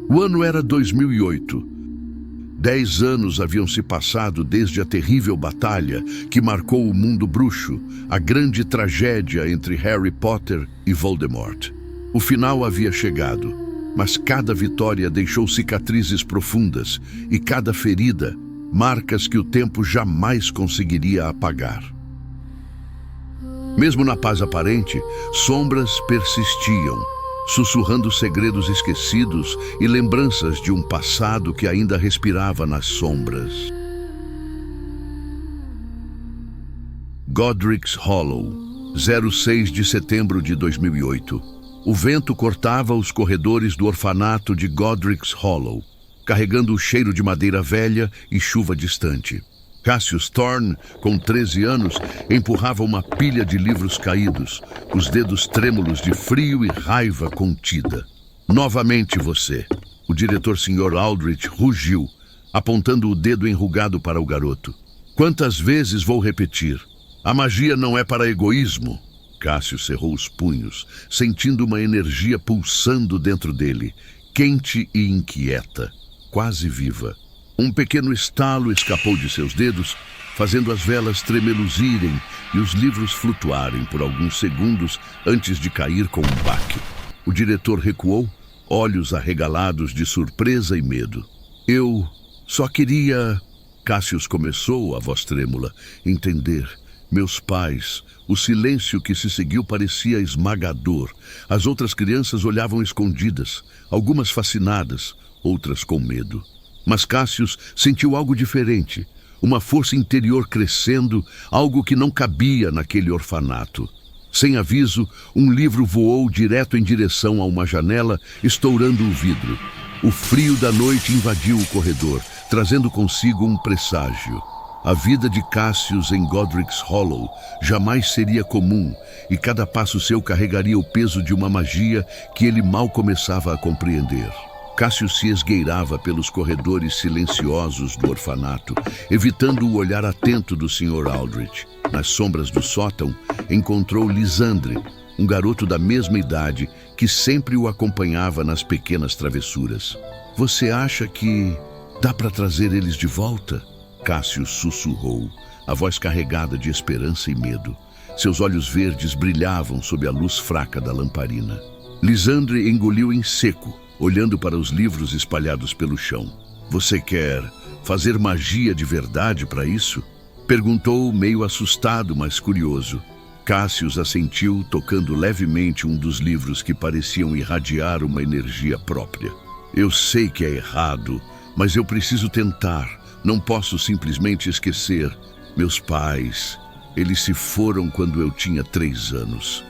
O ano era 2008. 10 anos haviam se passado desde a terrível batalha que marcou o mundo bruxo, a grande tragédia entre Harry Potter e Voldemort. O final havia chegado, mas cada vitória deixou cicatrizes profundas e cada ferida, marcas que o tempo jamais conseguiria apagar. Mesmo na paz aparente, sombras persistiam, sussurrando segredos esquecidos e lembranças de um passado que ainda respirava nas sombras. Godric's Hollow, 06 de setembro de 2008. O vento cortava os corredores do orfanato de Godric's Hollow, carregando o cheiro de madeira velha e chuva distante. Cassius Thorne, com 13 anos, empurrava uma pilha de livros caídos, os dedos trêmulos de frio e raiva contida. Novamente você. O diretor Sr. Aldrich rugiu, apontando o dedo enrugado para o garoto. Quantas vezes vou repetir? A magia não é para egoísmo. Cassius cerrou os punhos, sentindo uma energia pulsando dentro dele, quente e inquieta, quase viva. Um pequeno estalo escapou de seus dedos, fazendo as velas tremeluzirem e os livros flutuarem por alguns segundos antes de cair com um baque. O diretor recuou, olhos arregalados de surpresa e medo. Eu só queria... Cassius começou, a voz trêmula, entender. Meus pais... O silêncio que se seguiu parecia esmagador. As outras crianças olhavam escondidas, algumas fascinadas, outras com medo. Mas Cassius sentiu algo diferente, uma força interior crescendo, algo que não cabia naquele orfanato. Sem aviso, um livro voou direto em direção a uma janela, estourando o vidro. O frio da noite invadiu o corredor, trazendo consigo um presságio. A vida de Cassius em Godric's Hollow jamais seria comum, e cada passo seu carregaria o peso de uma magia que ele mal começava a compreender. Cassius se esgueirava pelos corredores silenciosos do orfanato, evitando o olhar atento do Sr. Aldrich. Nas sombras do sótão, encontrou Lisandre, um garoto da mesma idade que sempre o acompanhava nas pequenas travessuras. Você acha que dá para trazer eles de volta? Cassius sussurrou, a voz carregada de esperança e medo. Seus olhos verdes brilhavam sob a luz fraca da lamparina. Lisandre engoliu em seco, olhando para os livros espalhados pelo chão. Você quer fazer magia de verdade para isso? Perguntou, meio assustado, mas curioso. Cassius assentiu, tocando levemente um dos livros que pareciam irradiar uma energia própria. Eu sei que é errado, mas eu preciso tentar. Não posso simplesmente esquecer. Meus pais, eles se foram quando eu tinha 3 anos.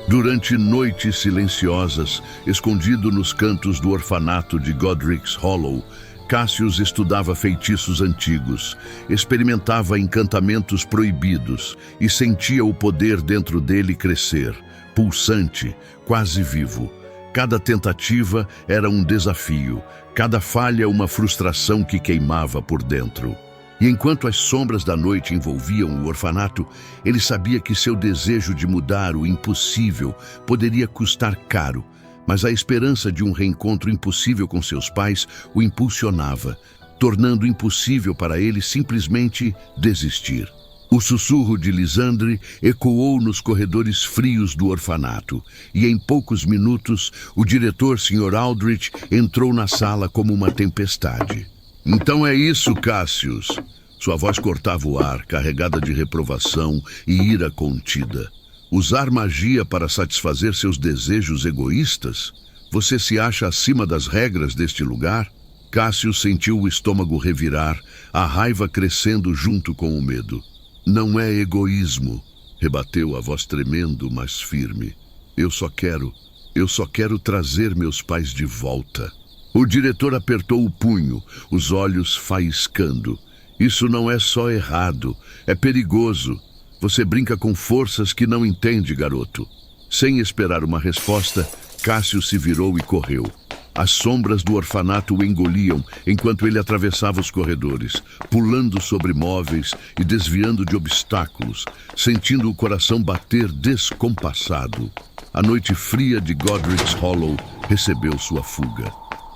Durante noites silenciosas, escondido nos cantos do orfanato de Godric's Hollow, Cassius estudava feitiços antigos, experimentava encantamentos proibidos e sentia o poder dentro dele crescer, pulsante, quase vivo. Cada tentativa era um desafio, cada falha uma frustração que queimava por dentro. E enquanto as sombras da noite envolviam o orfanato, ele sabia que seu desejo de mudar o impossível poderia custar caro, mas a esperança de um reencontro impossível com seus pais o impulsionava, tornando impossível para ele simplesmente desistir. O sussurro de Lisandre ecoou nos corredores frios do orfanato, e em poucos minutos o diretor Sr. Aldrich entrou na sala como uma tempestade. Então é isso, Cassius. Sua voz cortava o ar, carregada de reprovação e ira contida. Usar magia para satisfazer seus desejos egoístas? Você se acha acima das regras deste lugar? Cassius sentiu o estômago revirar, a raiva crescendo junto com o medo. Não é egoísmo, rebateu a voz tremendo, mas firme. Eu só quero trazer meus pais de volta. O diretor apertou o punho, os olhos faiscando. Isso não é só errado, é perigoso. Você brinca com forças que não entende, garoto. Sem esperar uma resposta, Cassius se virou e correu. As sombras do orfanato o engoliam enquanto ele atravessava os corredores, pulando sobre móveis e desviando de obstáculos, sentindo o coração bater descompassado. A noite fria de Godric's Hollow recebeu sua fuga.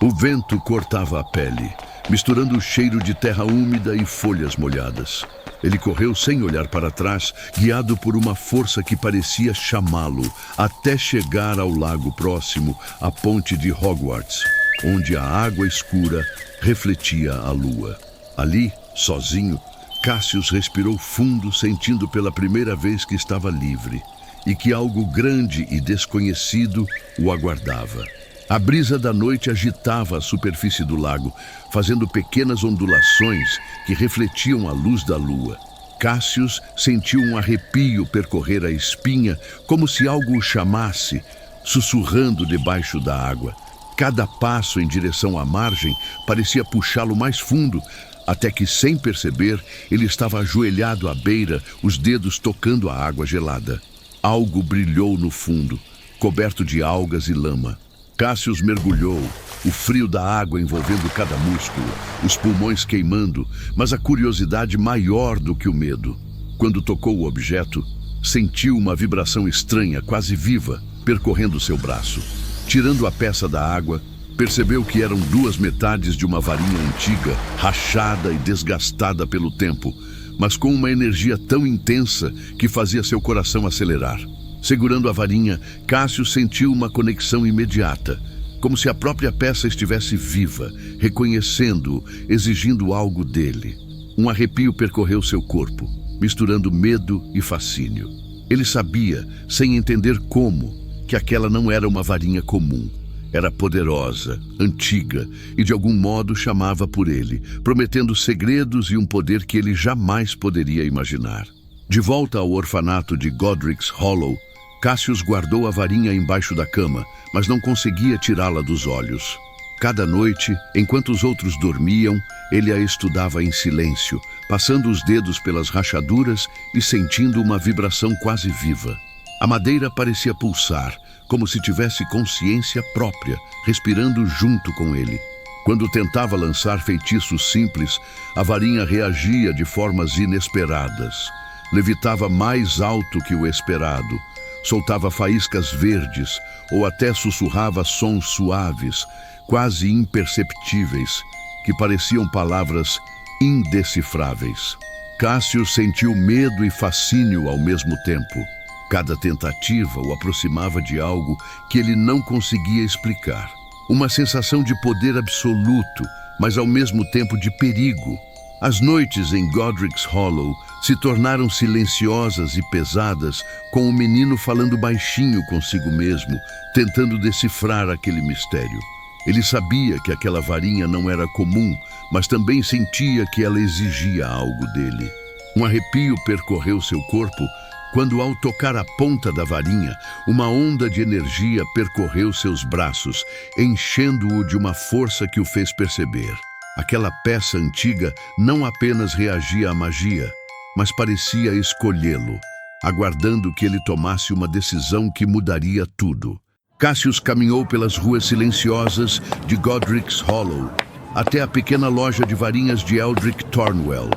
O vento cortava a pele, misturando o cheiro de terra úmida e folhas molhadas. Ele correu sem olhar para trás, guiado por uma força que parecia chamá-lo, até chegar ao lago próximo, à ponte de Hogwarts, onde a água escura refletia a lua. Ali, sozinho, Cassius respirou fundo, sentindo pela primeira vez que estava livre e que algo grande e desconhecido o aguardava. A brisa da noite agitava a superfície do lago, fazendo pequenas ondulações que refletiam a luz da lua. Cassius sentiu um arrepio percorrer a espinha, como se algo o chamasse, sussurrando debaixo da água. Cada passo em direção à margem parecia puxá-lo mais fundo, até que, sem perceber, ele estava ajoelhado à beira, os dedos tocando a água gelada. Algo brilhou no fundo, coberto de algas e lama. Cassius mergulhou, o frio da água envolvendo cada músculo, os pulmões queimando, mas a curiosidade maior do que o medo. Quando tocou o objeto, sentiu uma vibração estranha, quase viva, percorrendo seu braço. Tirando a peça da água, percebeu que eram duas metades de uma varinha antiga, rachada e desgastada pelo tempo, mas com uma energia tão intensa que fazia seu coração acelerar. Segurando a varinha, Cassius sentiu uma conexão imediata, como se a própria peça estivesse viva, reconhecendo-o, exigindo algo dele. Um arrepio percorreu seu corpo, misturando medo e fascínio. Ele sabia, sem entender como, que aquela não era uma varinha comum. Era poderosa, antiga e de algum modo chamava por ele, prometendo segredos e um poder que ele jamais poderia imaginar. De volta ao orfanato de Godric's Hollow, Cassius guardou a varinha embaixo da cama, mas não conseguia tirá-la dos olhos. Cada noite, enquanto os outros dormiam, ele a estudava em silêncio, passando os dedos pelas rachaduras e sentindo uma vibração quase viva. A madeira parecia pulsar, como se tivesse consciência própria, respirando junto com ele. Quando tentava lançar feitiços simples, a varinha reagia de formas inesperadas. Levitava mais alto que o esperado, soltava faíscas verdes ou até sussurrava sons suaves, quase imperceptíveis, que pareciam palavras indecifráveis. Cassius sentiu medo e fascínio ao mesmo tempo. Cada tentativa o aproximava de algo que ele não conseguia explicar. Uma sensação de poder absoluto, mas ao mesmo tempo de perigo. As noites em Godric's Hollow se tornaram silenciosas e pesadas, com o menino falando baixinho consigo mesmo, tentando decifrar aquele mistério. Ele sabia que aquela varinha não era comum, mas também sentia que ela exigia algo dele. Um arrepio percorreu seu corpo quando, ao tocar a ponta da varinha, uma onda de energia percorreu seus braços, enchendo-o de uma força que o fez perceber. Aquela peça antiga não apenas reagia à magia, mas parecia escolhê-lo, aguardando que ele tomasse uma decisão que mudaria tudo. Cassius caminhou pelas ruas silenciosas de Godric's Hollow até a pequena loja de varinhas de Eldrick Thornwell,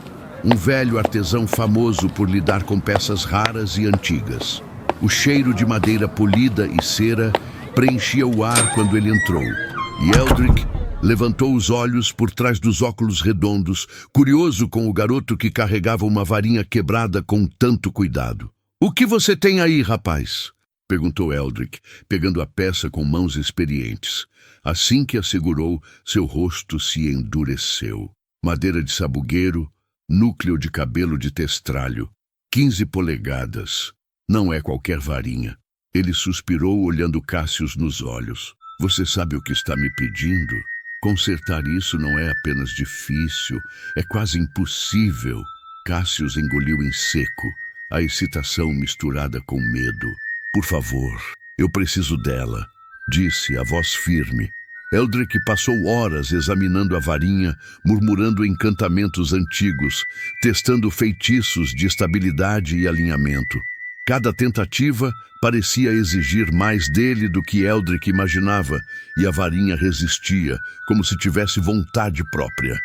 um velho artesão famoso por lidar com peças raras e antigas. O cheiro de madeira polida e cera preenchia o ar quando ele entrou, e Eldrick levantou os olhos por trás dos óculos redondos, curioso com o garoto que carregava uma varinha quebrada com tanto cuidado. "O que você tem aí, rapaz?" perguntou Eldrick, pegando a peça com mãos experientes. Assim que a segurou, seu rosto se endureceu. Madeira de sabugueiro, núcleo de cabelo de testralho, 15 polegadas. Não é qualquer varinha. Ele suspirou, olhando Cassius nos olhos. "Você sabe o que está me pedindo? Consertar isso não é apenas difícil, é quase impossível." Cassius engoliu em seco, a excitação misturada com medo. "Por favor, eu preciso dela", disse, a voz firme. Eldrick passou horas examinando a varinha, murmurando encantamentos antigos, testando feitiços de estabilidade e alinhamento. Cada tentativa parecia exigir mais dele do que Eldrick imaginava, e a varinha resistia, como se tivesse vontade própria.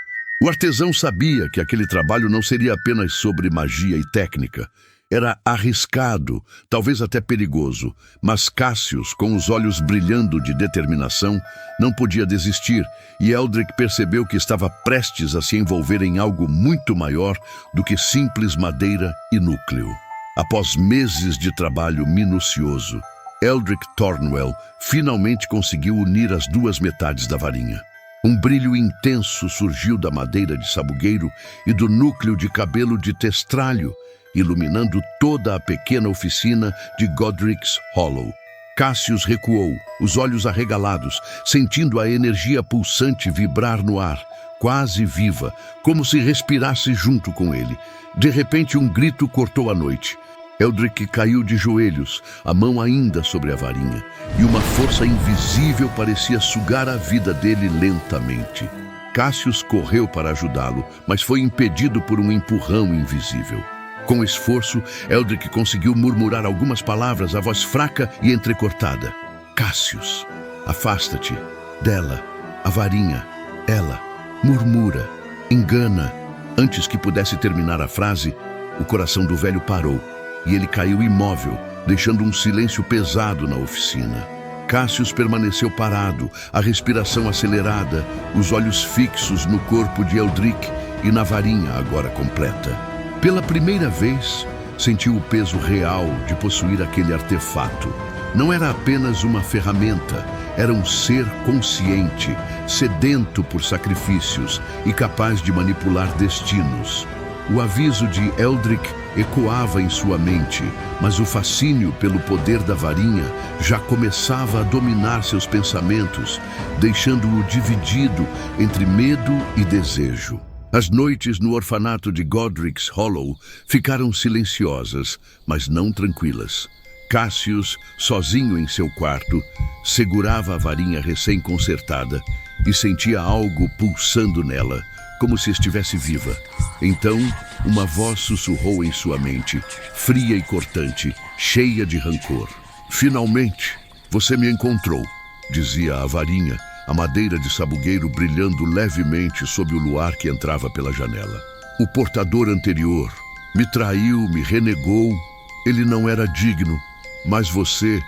O artesão sabia que aquele trabalho não seria apenas sobre magia e técnica. Era arriscado, talvez até perigoso, mas Cassius, com os olhos brilhando de determinação, não podia desistir, e Eldrick percebeu que estava prestes a se envolver em algo muito maior do que simples madeira e núcleo. Após meses de trabalho minucioso, Eldrick Thornwell finalmente conseguiu unir as duas metades da varinha. Um brilho intenso surgiu da madeira de sabugueiro e do núcleo de cabelo de testralho, iluminando toda a pequena oficina de Godric's Hollow. Cassius recuou, os olhos arregalados, sentindo a energia pulsante vibrar no ar, quase viva, como se respirasse junto com ele. De repente, um grito cortou a noite. Eldrick caiu de joelhos, a mão ainda sobre a varinha, e uma força invisível parecia sugar a vida dele lentamente. Cassius correu para ajudá-lo, mas foi impedido por um empurrão invisível. Com esforço, Eldrick conseguiu murmurar algumas palavras, a voz fraca e entrecortada. Cassius, afasta-te dela, a varinha, ela, murmura, engana. Antes que pudesse terminar a frase, o coração do velho parou e ele caiu imóvel, deixando um silêncio pesado na oficina. Cassius permaneceu parado, a respiração acelerada, os olhos fixos no corpo de Eldrick e na varinha agora completa. Pela primeira vez, sentiu o peso real de possuir aquele artefato. Não era apenas uma ferramenta, era um ser consciente, sedento por sacrifícios e capaz de manipular destinos. O aviso de Eldrick ecoava em sua mente, mas o fascínio pelo poder da varinha já começava a dominar seus pensamentos, deixando-o dividido entre medo e desejo. As noites no orfanato de Godric's Hollow ficaram silenciosas, mas não tranquilas. Cassius, sozinho em seu quarto, segurava a varinha recém-consertada e sentia algo pulsando nela, como se estivesse viva. Então, uma voz sussurrou em sua mente, fria e cortante, cheia de rancor. Finalmente, você me encontrou, dizia a varinha, a madeira de sabugueiro brilhando levemente sob o luar que entrava pela janela. O portador anterior me traiu, me renegou. Ele não era digno, mas você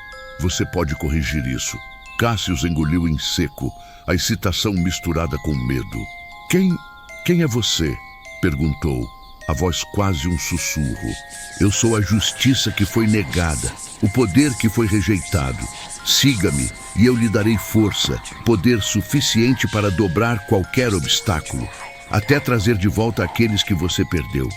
pode corrigir isso. Cassius engoliu em seco, a excitação misturada com medo. Quem é você? Perguntou, a voz quase um sussurro. Eu sou a justiça que foi negada, o poder que foi rejeitado. Siga-me e eu lhe darei força, poder suficiente para dobrar qualquer obstáculo, até trazer de volta aqueles que você perdeu.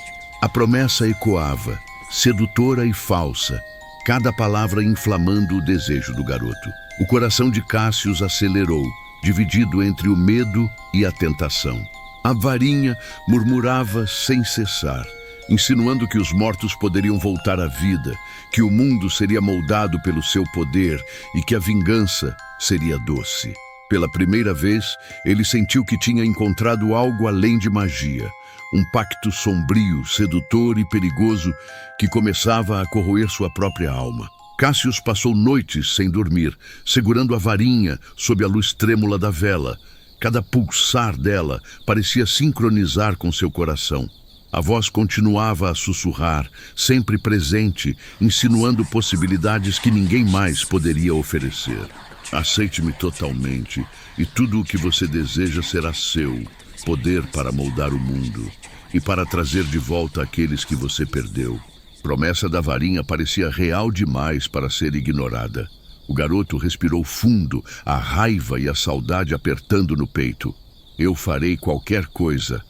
A promessa ecoava, sedutora e falsa, cada palavra inflamando o desejo do garoto. O coração de Cassius acelerou, dividido entre o medo e a tentação. A varinha murmurava sem cessar, insinuando que os mortos poderiam voltar à vida, que o mundo seria moldado pelo seu poder e que a vingança seria doce. Pela primeira vez, ele sentiu que tinha encontrado algo além de magia, um pacto sombrio, sedutor e perigoso que começava a corroer sua própria alma. Cassius passou noites sem dormir, segurando a varinha sob a luz trêmula da vela. Cada pulsar dela parecia sincronizar com seu coração. A voz continuava a sussurrar, sempre presente, insinuando possibilidades que ninguém mais poderia oferecer. Aceite-me totalmente, e tudo o que você deseja será seu. Poder para moldar o mundo, e para trazer de volta aqueles que você perdeu. A promessa da varinha parecia real demais para ser ignorada. O garoto respirou fundo, a raiva e a saudade apertando no peito. Eu farei qualquer coisa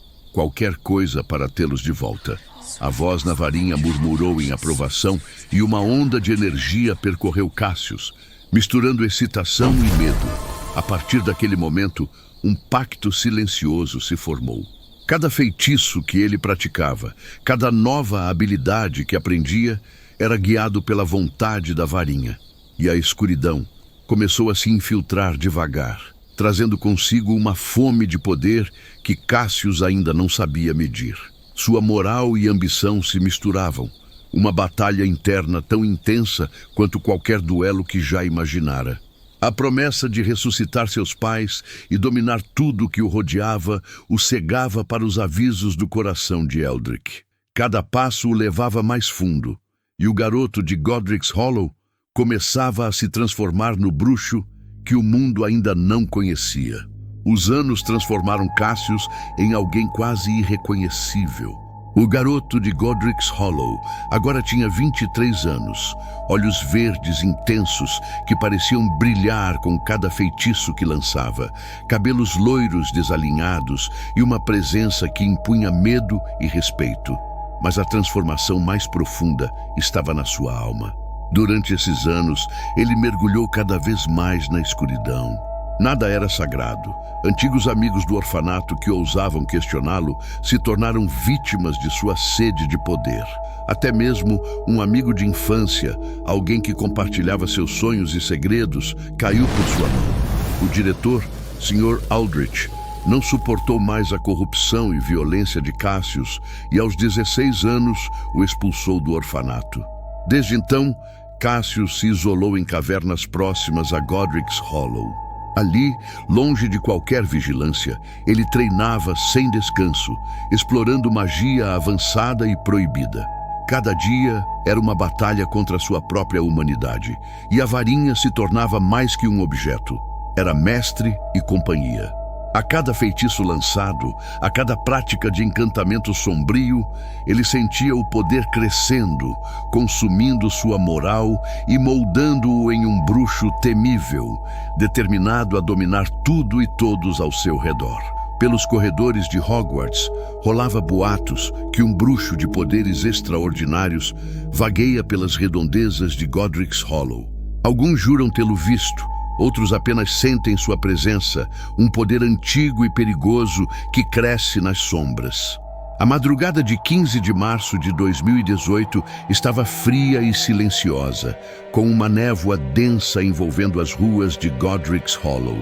para tê-los de volta. A voz na varinha murmurou em aprovação e uma onda de energia percorreu Cassius, misturando excitação e medo. A partir daquele momento, um pacto silencioso se formou. Cada feitiço que ele praticava, cada nova habilidade que aprendia, era guiado pela vontade da varinha. E a escuridão começou a se infiltrar devagar, trazendo consigo uma fome de poder que Cassius ainda não sabia medir. Sua moral e ambição se misturavam, uma batalha interna tão intensa quanto qualquer duelo que já imaginara. A promessa de ressuscitar seus pais e dominar tudo o que o rodeava o cegava para os avisos do coração de Eldrick. Cada passo o levava mais fundo, e o garoto de Godric's Hollow começava a se transformar no bruxo que o mundo ainda não conhecia. Os anos transformaram Cassius em alguém quase irreconhecível. O garoto de Godric's Hollow agora tinha 23 anos, olhos verdes intensos que pareciam brilhar com cada feitiço que lançava, cabelos loiros desalinhados e uma presença que impunha medo e respeito. Mas a transformação mais profunda estava na sua alma. Durante esses anos, ele mergulhou cada vez mais na escuridão. Nada era sagrado. Antigos amigos do orfanato que ousavam questioná-lo se tornaram vítimas de sua sede de poder. Até mesmo um amigo de infância, alguém que compartilhava seus sonhos e segredos, caiu por sua mão. O diretor, Sr. Aldrich, não suportou mais a corrupção e violência de Cassius e aos 16 anos o expulsou do orfanato. Desde então, Cassius se isolou em cavernas próximas a Godric's Hollow. Ali, longe de qualquer vigilância, ele treinava sem descanso, explorando magia avançada e proibida. Cada dia era uma batalha contra sua própria humanidade, e a varinha se tornava mais que um objeto. Era mestre e companhia. A cada feitiço lançado, a cada prática de encantamento sombrio, ele sentia o poder crescendo, consumindo sua moral e moldando-o em um bruxo temível, determinado a dominar tudo e todos ao seu redor. Pelos corredores de Hogwarts, rolava boatos que um bruxo de poderes extraordinários vagueia pelas redondezas de Godric's Hollow. Alguns juram tê-lo visto, outros apenas sentem sua presença, um poder antigo e perigoso que cresce nas sombras. A madrugada de 15 de março de 2018 estava fria e silenciosa, com uma névoa densa envolvendo as ruas de Godric's Hollow.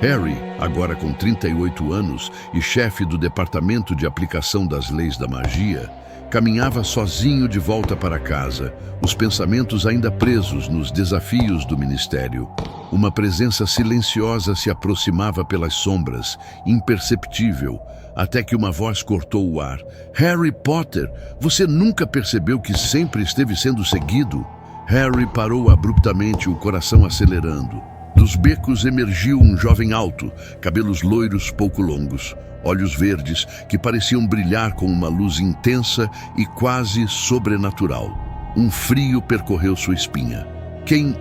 Harry, agora com 38 anos e chefe do Departamento de Aplicação das Leis da Magia, caminhava sozinho de volta para casa, os pensamentos ainda presos nos desafios do ministério. Uma presença silenciosa se aproximava pelas sombras, imperceptível, até que uma voz cortou o ar. "Harry Potter, você nunca percebeu que sempre esteve sendo seguido?" Harry parou abruptamente, o coração acelerando. Dos becos emergiu um jovem alto, cabelos loiros pouco longos, olhos verdes que pareciam brilhar com uma luz intensa e quase sobrenatural. Um frio percorreu sua espinha. Quem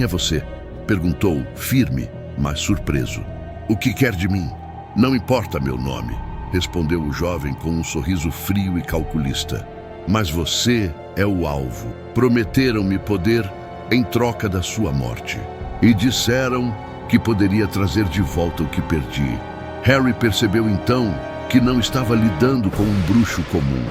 é você?" perguntou, firme, mas surpreso. "O que quer de mim?" "Não importa meu nome", respondeu o jovem com um sorriso frio e calculista. "Mas você é o alvo. Prometeram-me poder em troca da sua morte. E disseram que poderia trazer de volta o que perdi." Harry percebeu então que não estava lidando com um bruxo comum.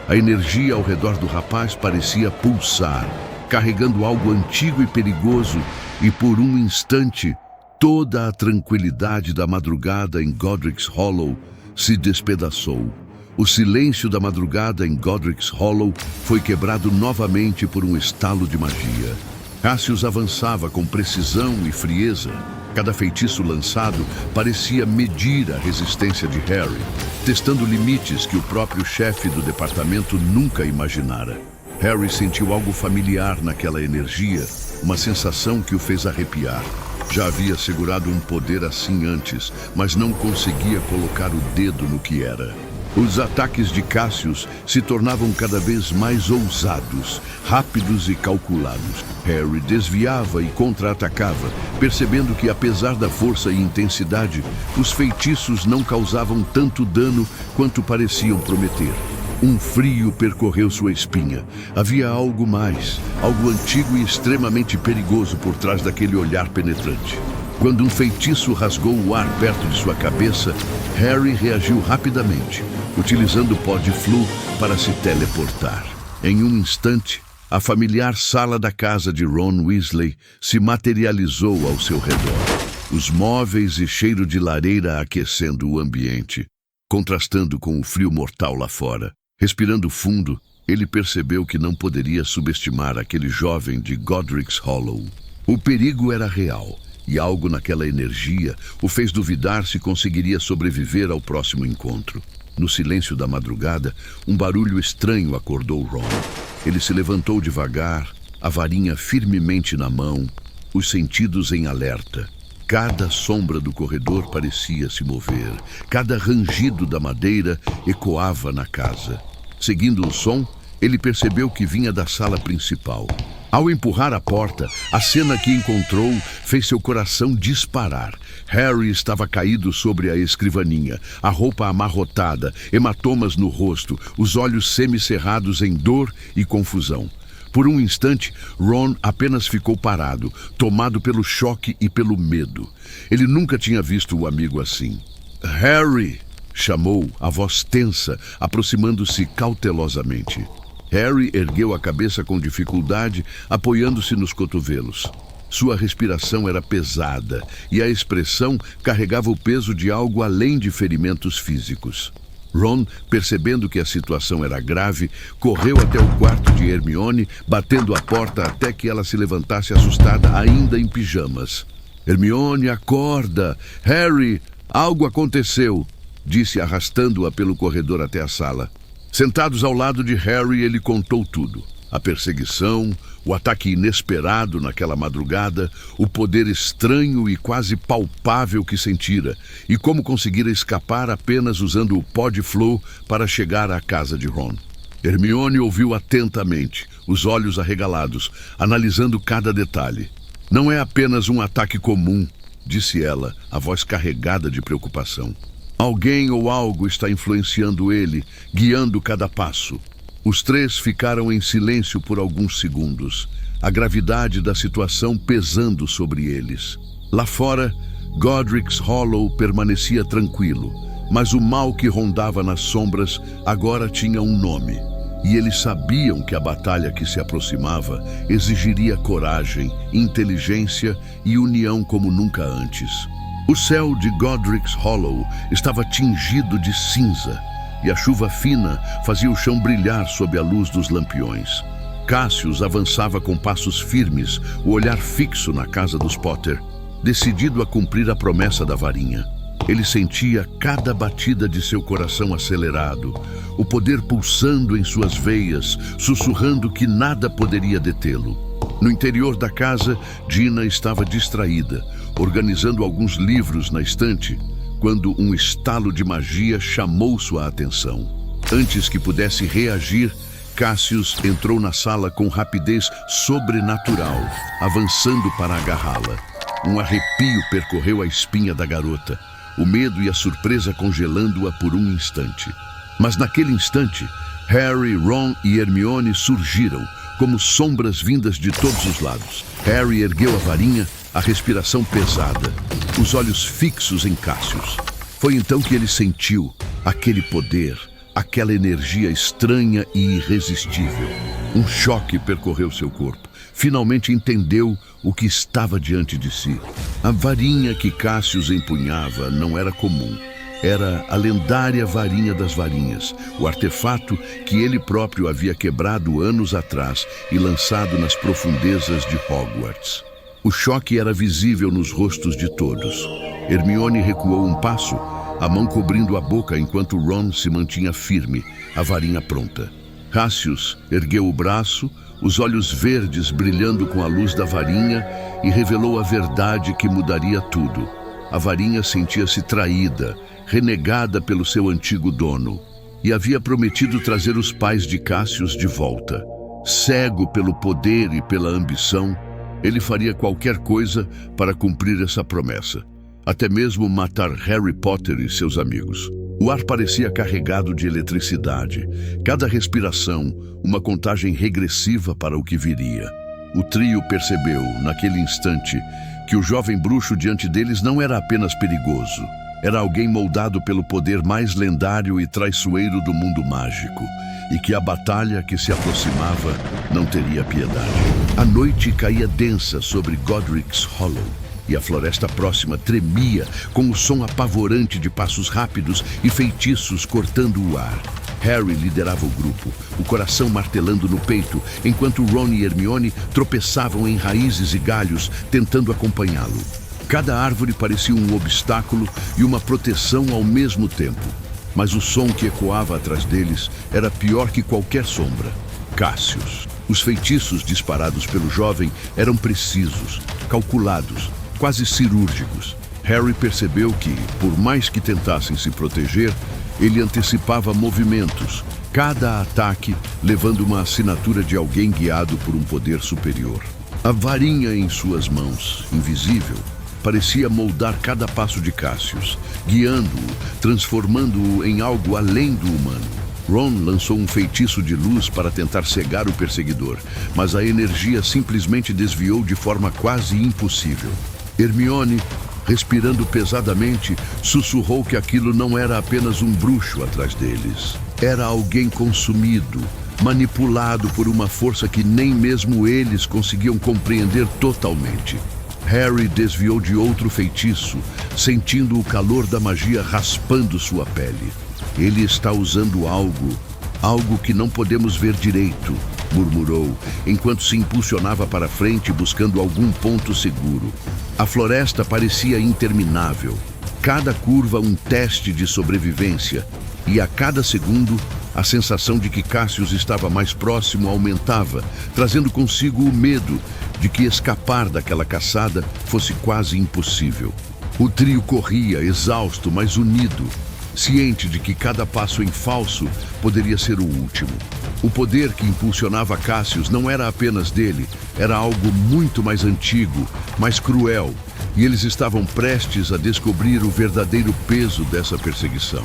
A energia ao redor do rapaz parecia pulsar, carregando algo antigo e perigoso, e por um instante, toda a tranquilidade da madrugada em Godric's Hollow se despedaçou. O silêncio da madrugada em Godric's Hollow foi quebrado novamente por um estalo de magia. Cassius avançava com precisão e frieza. Cada feitiço lançado parecia medir a resistência de Harry, testando limites que o próprio chefe do departamento nunca imaginara. Harry sentiu algo familiar naquela energia, uma sensação que o fez arrepiar. Já havia segurado um poder assim antes, mas não conseguia colocar o dedo no que era. Os ataques de Cassius se tornavam cada vez mais ousados, rápidos e calculados. Harry desviava e contra-atacava, percebendo que, apesar da força e intensidade, os feitiços não causavam tanto dano quanto pareciam prometer. Um frio percorreu sua espinha. Havia algo mais, algo antigo e extremamente perigoso por trás daquele olhar penetrante. Quando um feitiço rasgou o ar perto de sua cabeça, Harry reagiu rapidamente, utilizando o pó de Flu para se teleportar. Em um instante, a familiar sala da casa de Ron Weasley se materializou ao seu redor. Os móveis e cheiro de lareira aquecendo o ambiente, contrastando com o frio mortal lá fora. Respirando fundo, ele percebeu que não poderia subestimar aquele jovem de Godric's Hollow. O perigo era real, e algo naquela energia o fez duvidar se conseguiria sobreviver ao próximo encontro. No silêncio da madrugada, um barulho estranho acordou Ron. Ele se levantou devagar, a varinha firmemente na mão, os sentidos em alerta. Cada sombra do corredor parecia se mover. Cada rangido da madeira ecoava na casa. Seguindo o som, ele percebeu que vinha da sala principal. Ao empurrar a porta, a cena que encontrou fez seu coração disparar. Harry estava caído sobre a escrivaninha, a roupa amarrotada, hematomas no rosto, os olhos semicerrados em dor e confusão. Por um instante, Ron apenas ficou parado, tomado pelo choque e pelo medo. Ele nunca tinha visto o amigo assim. "Harry!" chamou, a voz tensa, aproximando-se cautelosamente. Harry ergueu a cabeça com dificuldade, apoiando-se nos cotovelos. Sua respiração era pesada e a expressão carregava o peso de algo além de ferimentos físicos. Ron, percebendo que a situação era grave, correu até o quarto de Hermione, batendo a porta até que ela se levantasse assustada, ainda em pijamas. "Hermione, acorda! Harry, algo aconteceu!" disse, arrastando-a pelo corredor até a sala. Sentados ao lado de Harry, ele contou tudo. A perseguição, o ataque inesperado naquela madrugada, o poder estranho e quase palpável que sentira, e como conseguira escapar apenas usando o pó de flor para chegar à casa de Ron. Hermione ouviu atentamente, os olhos arregalados, analisando cada detalhe. "Não é apenas um ataque comum", disse ela, a voz carregada de preocupação. "Alguém ou algo está influenciando ele, guiando cada passo." Os três ficaram em silêncio por alguns segundos, a gravidade da situação pesando sobre eles. Lá fora, Godric's Hollow permanecia tranquilo, mas o mal que rondava nas sombras agora tinha um nome. E eles sabiam que a batalha que se aproximava exigiria coragem, inteligência e união como nunca antes. O céu de Godric's Hollow estava tingido de cinza, e a chuva fina fazia o chão brilhar sob a luz dos lampiões. Cassius avançava com passos firmes, o olhar fixo na casa dos Potter, decidido a cumprir a promessa da varinha. Ele sentia cada batida de seu coração acelerado, o poder pulsando em suas veias, sussurrando que nada poderia detê-lo. No interior da casa, Gina estava distraída, organizando alguns livros na estante, quando um estalo de magia chamou sua atenção. Antes que pudesse reagir, Cassius entrou na sala com rapidez sobrenatural, avançando para agarrá-la. Um arrepio percorreu a espinha da garota, o medo e a surpresa congelando-a por um instante. Mas naquele instante, Harry, Ron e Hermione surgiram, como sombras vindas de todos os lados. Harry ergueu a varinha, a respiração pesada, os olhos fixos em Cassius. Foi então que ele sentiu aquele poder, aquela energia estranha e irresistível. Um choque percorreu seu corpo. Finalmente entendeu o que estava diante de si. A varinha que Cassius empunhava não era comum. Era a lendária varinha das varinhas, o artefato que ele próprio havia quebrado anos atrás e lançado nas profundezas de Hogwarts. O choque era visível nos rostos de todos. Hermione recuou um passo, a mão cobrindo a boca enquanto Ron se mantinha firme, a varinha pronta. Cassius ergueu o braço, os olhos verdes brilhando com a luz da varinha, e revelou a verdade que mudaria tudo. A varinha sentia-se traída, renegada pelo seu antigo dono, e havia prometido trazer os pais de Cassius de volta. Cego pelo poder e pela ambição, ele faria qualquer coisa para cumprir essa promessa, até mesmo matar Harry Potter e seus amigos. O ar parecia carregado de eletricidade, cada respiração uma contagem regressiva para o que viria. O trio percebeu, naquele instante, que o jovem bruxo diante deles não era apenas perigoso. Era alguém moldado pelo poder mais lendário e traiçoeiro do mundo mágico, e que a batalha que se aproximava não teria piedade. A noite caía densa sobre Godric's Hollow, e a floresta próxima tremia com o som apavorante de passos rápidos e feitiços cortando o ar. Harry liderava o grupo, o coração martelando no peito, enquanto Ron e Hermione tropeçavam em raízes e galhos, tentando acompanhá-lo. Cada árvore parecia um obstáculo e uma proteção ao mesmo tempo. Mas o som que ecoava atrás deles era pior que qualquer sombra. Cassius. Os feitiços disparados pelo jovem eram precisos, calculados, quase cirúrgicos. Harry percebeu que, por mais que tentassem se proteger, ele antecipava movimentos, cada ataque levando uma assinatura de alguém guiado por um poder superior. A varinha em suas mãos, invisível, parecia moldar cada passo de Cassius, guiando-o, transformando-o em algo além do humano. Ron lançou um feitiço de luz para tentar cegar o perseguidor, mas a energia simplesmente desviou de forma quase impossível. Hermione, respirando pesadamente, sussurrou que aquilo não era apenas um bruxo atrás deles. Era alguém consumido, manipulado por uma força que nem mesmo eles conseguiam compreender totalmente. Harry desviou de outro feitiço, sentindo o calor da magia raspando sua pele. Ele está usando algo que não podemos ver direito, murmurou, enquanto se impulsionava para frente buscando algum ponto seguro. A floresta parecia interminável, cada curva um teste de sobrevivência, e a cada segundo a sensação de que Cassius estava mais próximo aumentava, trazendo consigo o medo de que escapar daquela caçada fosse quase impossível. O trio corria, exausto, mas unido, ciente de que cada passo em falso poderia ser o último. O poder que impulsionava Cassius não era apenas dele, era algo muito mais antigo, mais cruel, e eles estavam prestes a descobrir o verdadeiro peso dessa perseguição.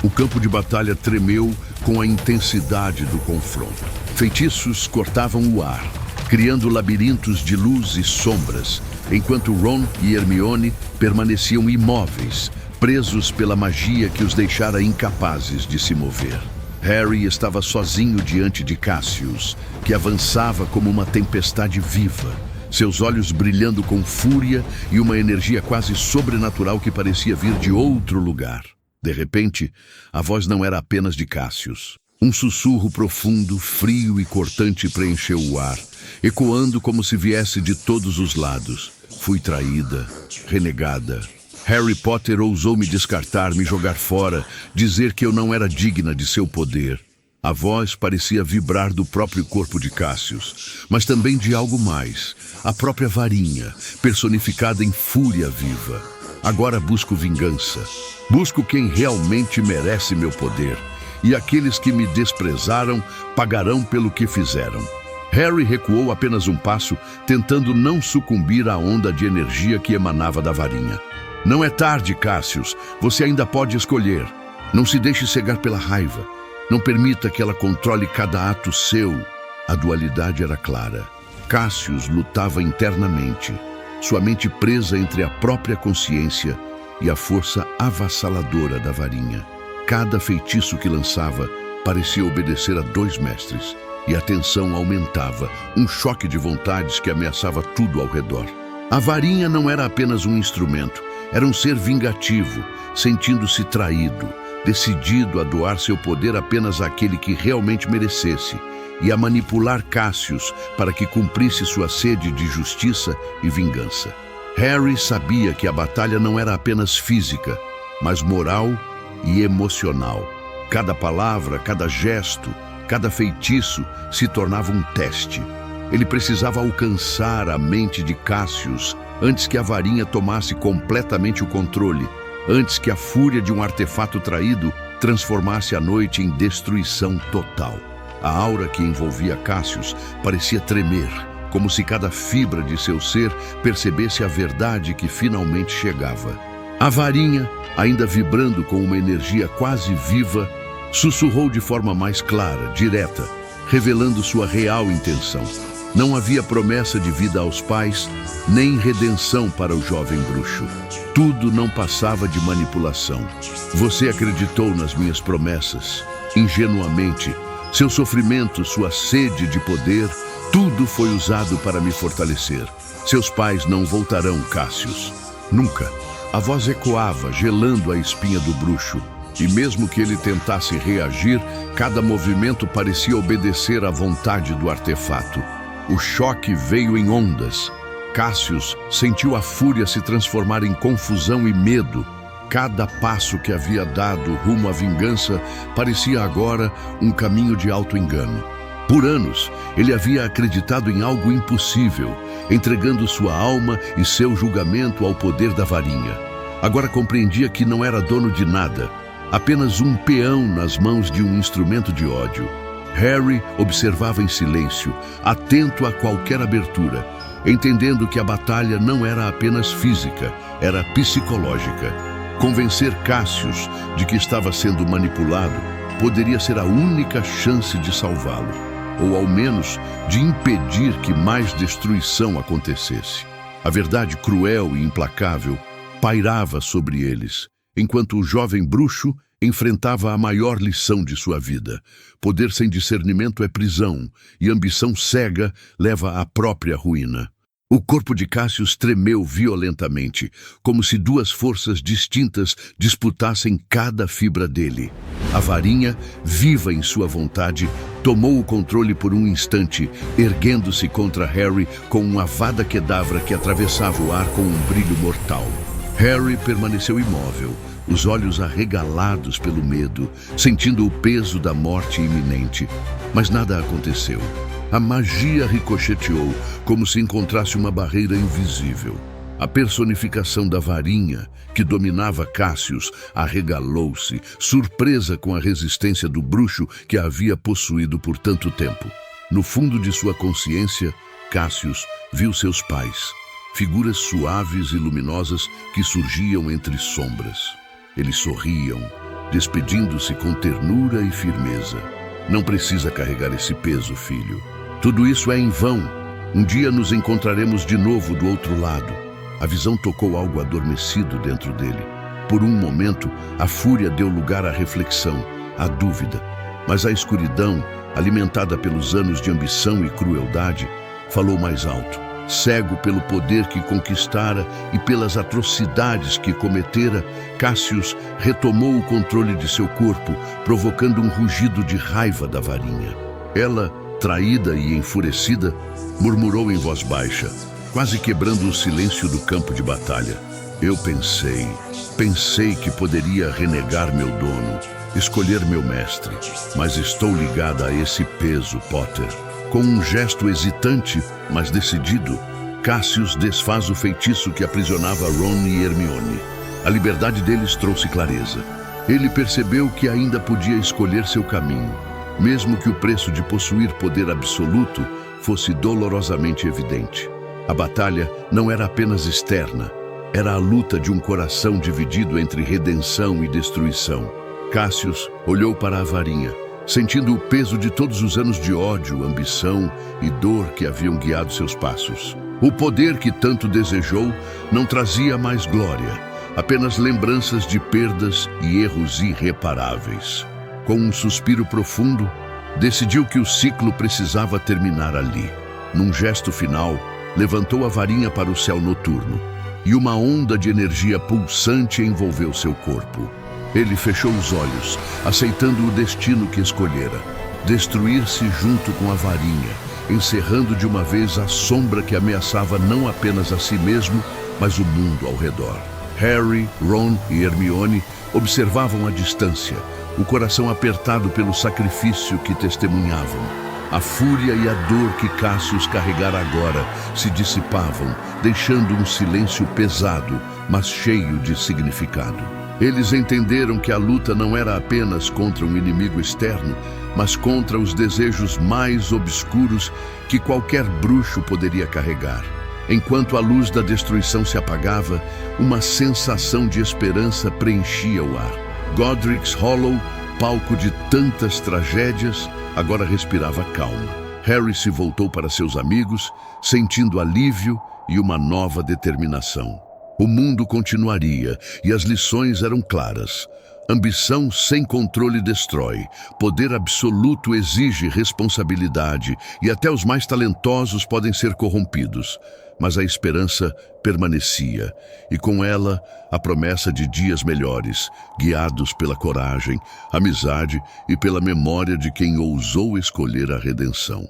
O campo de batalha tremeu com a intensidade do confronto. Feitiços cortavam o ar, criando labirintos de luz e sombras, enquanto Ron e Hermione permaneciam imóveis, presos pela magia que os deixara incapazes de se mover. Harry estava sozinho diante de Cassius, que avançava como uma tempestade viva, seus olhos brilhando com fúria e uma energia quase sobrenatural que parecia vir de outro lugar. De repente, a voz não era apenas de Cassius. Um sussurro profundo, frio e cortante preencheu o ar, ecoando como se viesse de todos os lados. Fui traída, renegada. Harry Potter ousou me descartar, me jogar fora, dizer que eu não era digna de seu poder. A voz parecia vibrar do próprio corpo de Cassius, mas também de algo mais, a própria varinha, personificada em fúria viva. Agora busco vingança. Busco quem realmente merece meu poder, e aqueles que me desprezaram pagarão pelo que fizeram. Harry recuou apenas um passo, tentando não sucumbir à onda de energia que emanava da varinha. Não é tarde, Cassius. Você ainda pode escolher. Não se deixe cegar pela raiva. Não permita que ela controle cada ato seu. A dualidade era clara. Cassius lutava internamente, sua mente presa entre a própria consciência e a força avassaladora da varinha. Cada feitiço que lançava parecia obedecer a dois mestres, e a tensão aumentava, um choque de vontades que ameaçava tudo ao redor. A varinha não era apenas um instrumento, era um ser vingativo, sentindo-se traído, decidido a doar seu poder apenas àquele que realmente merecesse, e a manipular Cassius para que cumprisse sua sede de justiça e vingança. Harry sabia que a batalha não era apenas física, mas moral e emocional. Cada palavra, cada gesto, cada feitiço se tornava um teste. Ele precisava alcançar a mente de Cassius antes que a varinha tomasse completamente o controle, antes que a fúria de um artefato traído transformasse a noite em destruição total. A aura que envolvia Cassius parecia tremer, como se cada fibra de seu ser percebesse a verdade que finalmente chegava. A varinha, ainda vibrando com uma energia quase viva, sussurrou de forma mais clara, direta, revelando sua real intenção. Não havia promessa de vida aos pais, nem redenção para o jovem bruxo. Tudo não passava de manipulação. Você acreditou nas minhas promessas, ingenuamente. Seu sofrimento, sua sede de poder, tudo foi usado para me fortalecer. Seus pais não voltarão, Cassius. Nunca. A voz ecoava, gelando a espinha do bruxo. E mesmo que ele tentasse reagir, cada movimento parecia obedecer à vontade do artefato. O choque veio em ondas. Cassius sentiu a fúria se transformar em confusão e medo. Cada passo que havia dado rumo à vingança parecia agora um caminho de auto-engano. Por anos, ele havia acreditado em algo impossível, entregando sua alma e seu julgamento ao poder da varinha. Agora compreendia que não era dono de nada, apenas um peão nas mãos de um instrumento de ódio. Harry observava em silêncio, atento a qualquer abertura, entendendo que a batalha não era apenas física, era psicológica. Convencer Cassius de que estava sendo manipulado poderia ser a única chance de salvá-lo, ou ao menos de impedir que mais destruição acontecesse. A verdade cruel e implacável pairava sobre eles, enquanto o jovem bruxo enfrentava a maior lição de sua vida. Poder sem discernimento é prisão, e ambição cega leva à própria ruína. O corpo de Cassius tremeu violentamente, como se duas forças distintas disputassem cada fibra dele. A varinha, viva em sua vontade, tomou o controle por um instante, erguendo-se contra Harry com uma Avada Kedavra que atravessava o ar com um brilho mortal. Harry permaneceu imóvel, os olhos arregalados pelo medo, sentindo o peso da morte iminente. Mas nada aconteceu. A magia ricocheteou, como se encontrasse uma barreira invisível. A personificação da varinha, que dominava Cassius, arregalou-se, surpresa com a resistência do bruxo que a havia possuído por tanto tempo. No fundo de sua consciência, Cassius viu seus pais, figuras suaves e luminosas que surgiam entre sombras. Eles sorriam, despedindo-se com ternura e firmeza. Não precisa carregar esse peso, filho. Tudo isso é em vão. Um dia nos encontraremos de novo do outro lado. A visão tocou algo adormecido dentro dele. Por um momento, a fúria deu lugar à reflexão, à dúvida. Mas a escuridão, alimentada pelos anos de ambição e crueldade, falou mais alto. Cego pelo poder que conquistara e pelas atrocidades que cometera, Cassius retomou o controle de seu corpo, provocando um rugido de raiva da varinha. Ela, traída e enfurecida, murmurou em voz baixa, quase quebrando o silêncio do campo de batalha. Eu pensei que poderia renegar meu dono, escolher meu mestre, mas estou ligada a esse peso, Potter. Com um gesto hesitante, mas decidido, Cassius desfaz o feitiço que aprisionava Ron e Hermione. A liberdade deles trouxe clareza. Ele percebeu que ainda podia escolher seu caminho, mesmo que o preço de possuir poder absoluto fosse dolorosamente evidente. A batalha não era apenas externa, era a luta de um coração dividido entre redenção e destruição. Cassius olhou para a varinha, sentindo o peso de todos os anos de ódio, ambição e dor que haviam guiado seus passos. O poder que tanto desejou não trazia mais glória, apenas lembranças de perdas e erros irreparáveis. Com um suspiro profundo, decidiu que o ciclo precisava terminar ali. Num gesto final, levantou a varinha para o céu noturno, e uma onda de energia pulsante envolveu seu corpo. Ele fechou os olhos, aceitando o destino que escolhera, destruir-se junto com a varinha, encerrando de uma vez a sombra que ameaçava não apenas a si mesmo, mas o mundo ao redor. Harry, Ron e Hermione observavam à distância, o coração apertado pelo sacrifício que testemunhavam. A fúria e a dor que Cassius carregara agora se dissipavam, deixando um silêncio pesado, mas cheio de significado. Eles entenderam que a luta não era apenas contra um inimigo externo, mas contra os desejos mais obscuros que qualquer bruxo poderia carregar. Enquanto a luz da destruição se apagava, uma sensação de esperança preenchia o ar. Godric's Hollow, palco de tantas tragédias, agora respirava calma. Harry se voltou para seus amigos, sentindo alívio e uma nova determinação. O mundo continuaria e as lições eram claras. Ambição sem controle destrói, poder absoluto exige responsabilidade e até os mais talentosos podem ser corrompidos. Mas a esperança permanecia, e com ela a promessa de dias melhores, guiados pela coragem, amizade e pela memória de quem ousou escolher a redenção.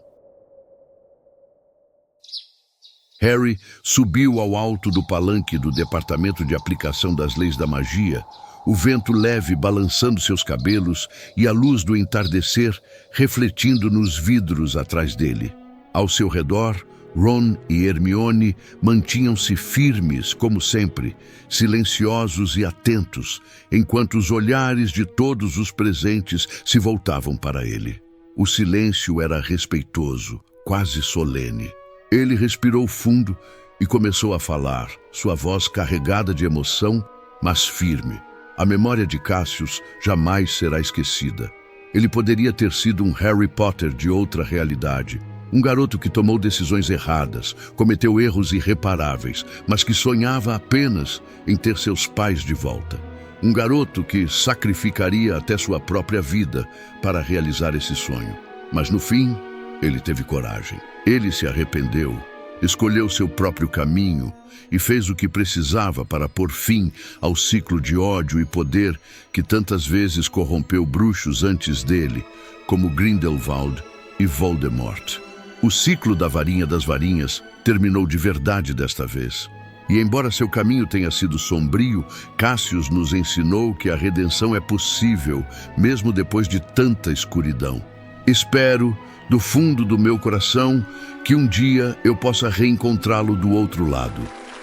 Harry subiu ao alto do palanque do Departamento de Aplicação das Leis da Magia, o vento leve balançando seus cabelos e a luz do entardecer refletindo nos vidros atrás dele. Ao seu redor, Ron e Hermione mantinham-se firmes, como sempre, silenciosos e atentos, enquanto os olhares de todos os presentes se voltavam para ele. O silêncio era respeitoso, quase solene. Ele respirou fundo e começou a falar, sua voz carregada de emoção, mas firme. A memória de Cassius jamais será esquecida. Ele poderia ter sido um Harry Potter de outra realidade. Um garoto que tomou decisões erradas, cometeu erros irreparáveis, mas que sonhava apenas em ter seus pais de volta. Um garoto que sacrificaria até sua própria vida para realizar esse sonho. Mas no fim, ele teve coragem. Ele se arrependeu, escolheu seu próprio caminho e fez o que precisava para pôr fim ao ciclo de ódio e poder que tantas vezes corrompeu bruxos antes dele, como Grindelwald e Voldemort. O ciclo da varinha das varinhas terminou de verdade desta vez. E embora seu caminho tenha sido sombrio, Cassius nos ensinou que a redenção é possível, mesmo depois de tanta escuridão. Espero, do fundo do meu coração, que um dia eu possa reencontrá-lo do outro lado.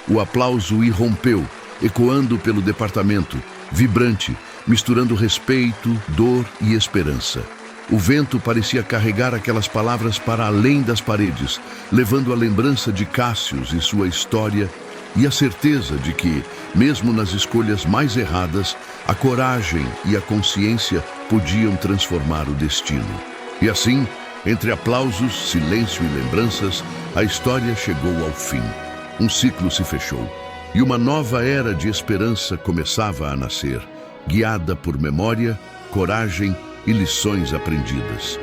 O aplauso irrompeu, ecoando pelo departamento, vibrante, misturando respeito, dor e esperança. O vento parecia carregar aquelas palavras para além das paredes, levando a lembrança de Cassius e sua história e a certeza de que, mesmo nas escolhas mais erradas, a coragem e a consciência podiam transformar o destino. E assim, entre aplausos, silêncio e lembranças, a história chegou ao fim. Um ciclo se fechou e uma nova era de esperança começava a nascer, guiada por memória, coragem e lições aprendidas.